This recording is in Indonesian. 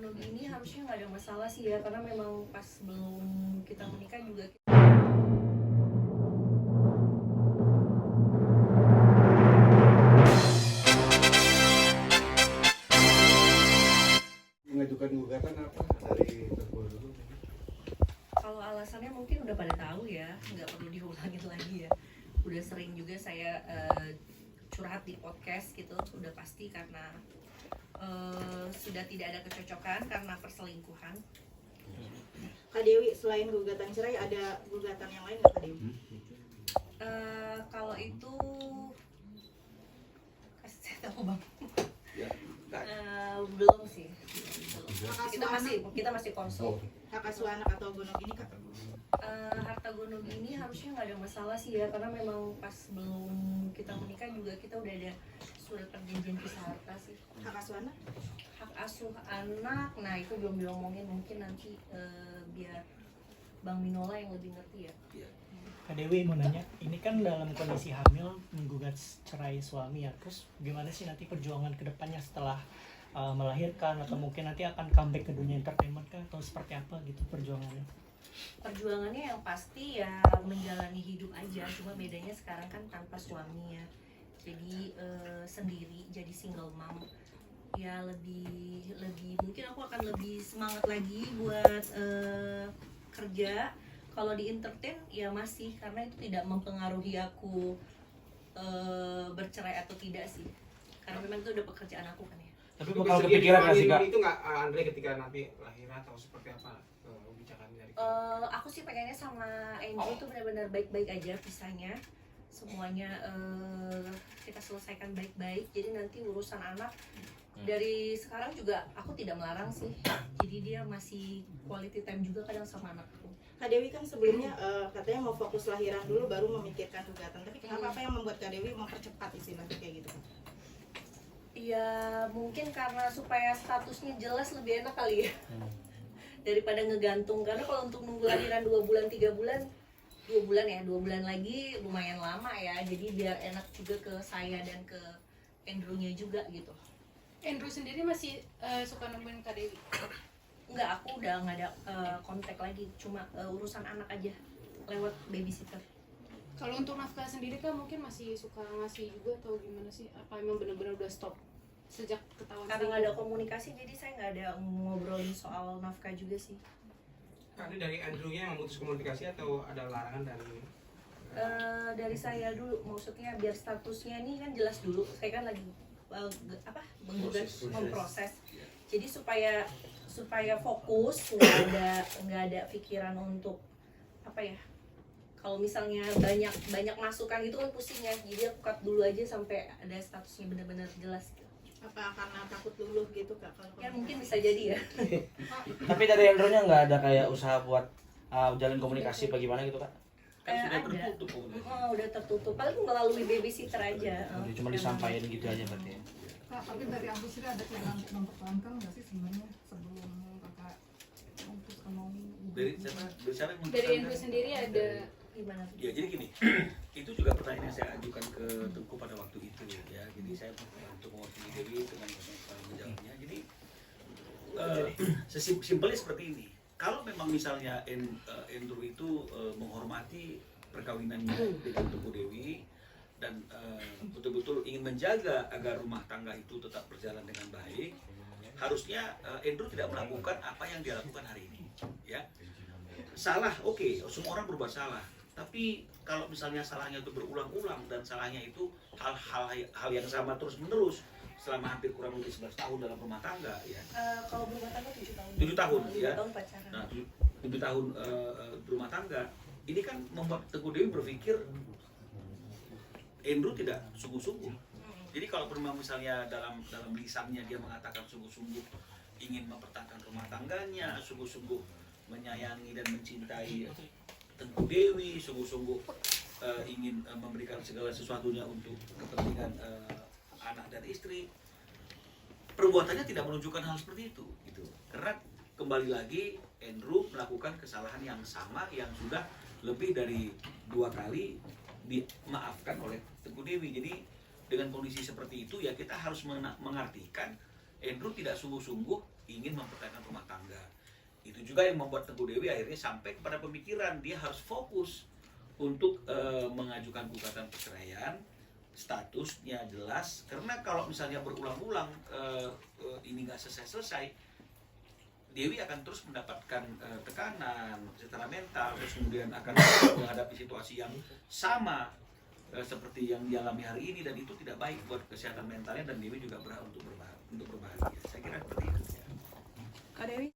Gonogi ini harusnya nggak ada masalah sih ya, karena memang pas belum kita menikah juga mengajukan gugatan apa dari Teguh dulu? kalau alasannya mungkin udah pada tahu ya, nggak perlu diulangin lagi ya. Udah sering juga saya curhat di podcast gitu, udah pasti karena sudah tidak ada kecocokan karena perselingkuhan. Kak Dewi, selain gugatan cerai ada gugatan yang lain nggak Kak Dewi? Kalau itu kasih saya tahu bang. Belum sih. Belum. Kita masih konsul. Hak asuh anak atau gonogi ini Kak? Harta gonogi ini harusnya nggak ada masalah sih ya, karena memang pas belum kita menikah juga kita udah ada surat perjanjian pisah harta sih. Hak asuh anak? Hak asuh anak, nah itu belum diomongin, mungkin nanti biar Bang Minola yang lebih ngerti ya. Kak Dewi mau nanya, ini kan dalam kondisi hamil menggugat cerai suami ya, terus gimana sih nanti perjuangan kedepannya setelah melahirkan atau mungkin nanti akan comeback ke dunia entertainment kah atau seperti apa gitu perjuangannya? Perjuangannya yang pasti ya menjalani hidup aja, cuma bedanya sekarang kan tanpa suami ya, jadi sendiri, jadi single mom ya, lebih mungkin aku akan lebih semangat lagi buat kerja. Kalau di entertain ya masih, karena itu tidak mempengaruhi aku bercerai atau tidak sih, karena memang itu udah pekerjaan aku kan ya. Tapi bakal kepikiran nggak sih Kak? Itu nggak Andre ketika nanti lahiran atau seperti apa kebijakannya dari Aku sih pengennya sama Andrew tuh benar-benar baik-baik aja pisahnya, semuanya kita selesaikan baik-baik. Jadi nanti urusan anak dari sekarang juga aku tidak melarang sih. Jadi dia masih quality time juga kadang sama anakku. Kak Dewi kan sebelumnya katanya mau fokus lahiran dulu baru memikirkan gugatan. Tapi kenapa apa yang membuat Kak Dewi mempercepat istilahnya kayak gitu? Ya mungkin karena supaya statusnya jelas lebih enak kali ya, daripada ngegantung. Karena kalau untuk nunggu lahiran 2 bulan 3 bulan, 2 bulan lagi lumayan lama ya. Jadi biar enak juga ke saya dan ke Andrew-nya juga gitu. Andrew sendiri masih suka nemuin Kak Dewi? Enggak, aku udah nggak ada kontak lagi, cuma urusan anak aja lewat babysitter. Kalau untuk nafkah sendiri kan mungkin masih suka ngasih juga atau gimana sih? Apa emang benar-benar udah stop sejak ketahuan? Karena nggak ada komunikasi, jadi saya nggak ada ngobrolin soal nafkah juga sih. Ini dari Andrew-nya yang memutus komunikasi atau ada larangan dari Dari saya dulu, maksudnya biar statusnya ini kan jelas dulu. Saya kan lagi menggugat, memproses. Jadi supaya fokus, nggak ada pikiran untuk apa ya? Kalau misalnya banyak masukan gitu kan pusing ya. Jadi aku cut dulu aja sampai ada statusnya benar-benar jelas gitu. Apa karena takut luluh gitu Kak? Ya mungkin bisa jadi ya. Tapi dari Andrew-nya nggak ada kayak usaha buat jalin komunikasi bagaimana gitu Kak? Sudah tertutup. Udah tertutup. Paling melalui babysitter aja. Cuma disampaikan gitu aja berarti ya. Kak, tapi dari aku sendiri ada keinginan untuk mempertahankan nggak sih sebenarnya sebelum kakak memutuskan mau Dari siapa yang Dari Andrew sendiri ada Gimana? Ya jadi gini, itu juga pertanyaan yang saya ajukan ke Tengku pada waktu itu ya. Jadi saya untuk mewakili Dewi dengan menjawabnya. Jadi sesimpelnya seperti ini. Kalau memang misalnya Andrew itu menghormati perkawinannya dengan Tengku Dewi dan betul-betul ingin menjaga agar rumah tangga itu tetap berjalan dengan baik, harusnya Andrew tidak melakukan apa yang dia lakukan hari ini. Ya, salah, oke, semua orang berbuat salah. Tapi kalau misalnya salahnya itu berulang-ulang dan salahnya itu hal yang sama terus-menerus selama hampir kurang lebih 11 tahun dalam rumah tangga ya. Kalau berumah tangga 7 tahun. 7 tahun 7 ya. tahun pacaran. Nah, 7 tahun berumah tangga. Ini kan membuat Teguh Dewi berpikir Andrew tidak sungguh-sungguh. Jadi kalau memang misalnya dalam lisannya dia mengatakan sungguh-sungguh ingin mempertahankan rumah tangganya, sungguh-sungguh menyayangi dan mencintai Tengku Dewi, sungguh-sungguh ingin memberikan segala sesuatunya untuk kepentingan anak dan istri, perbuatannya tidak menunjukkan hal seperti itu gitu. Karena kembali lagi Andrew melakukan kesalahan yang sama yang sudah lebih dari 2 kali dimaafkan oleh Tengku Dewi. Jadi dengan kondisi seperti itu ya kita harus mengartikan Andrew tidak sungguh-sungguh ingin mempertahankan rumah tangga. Itu juga yang membuat Teguh Dewi akhirnya sampai kepada pemikiran dia harus fokus untuk mengajukan gugatan perceraian, statusnya jelas. Karena kalau misalnya berulang-ulang ini nggak selesai-selesai, Dewi akan terus mendapatkan tekanan secara mental, terus kemudian akan menghadapi situasi yang sama seperti yang dialami hari ini, dan itu tidak baik buat kesehatan mentalnya, dan Dewi juga berhak untuk berbahagia. Saya kira seperti itu. Kak Dewi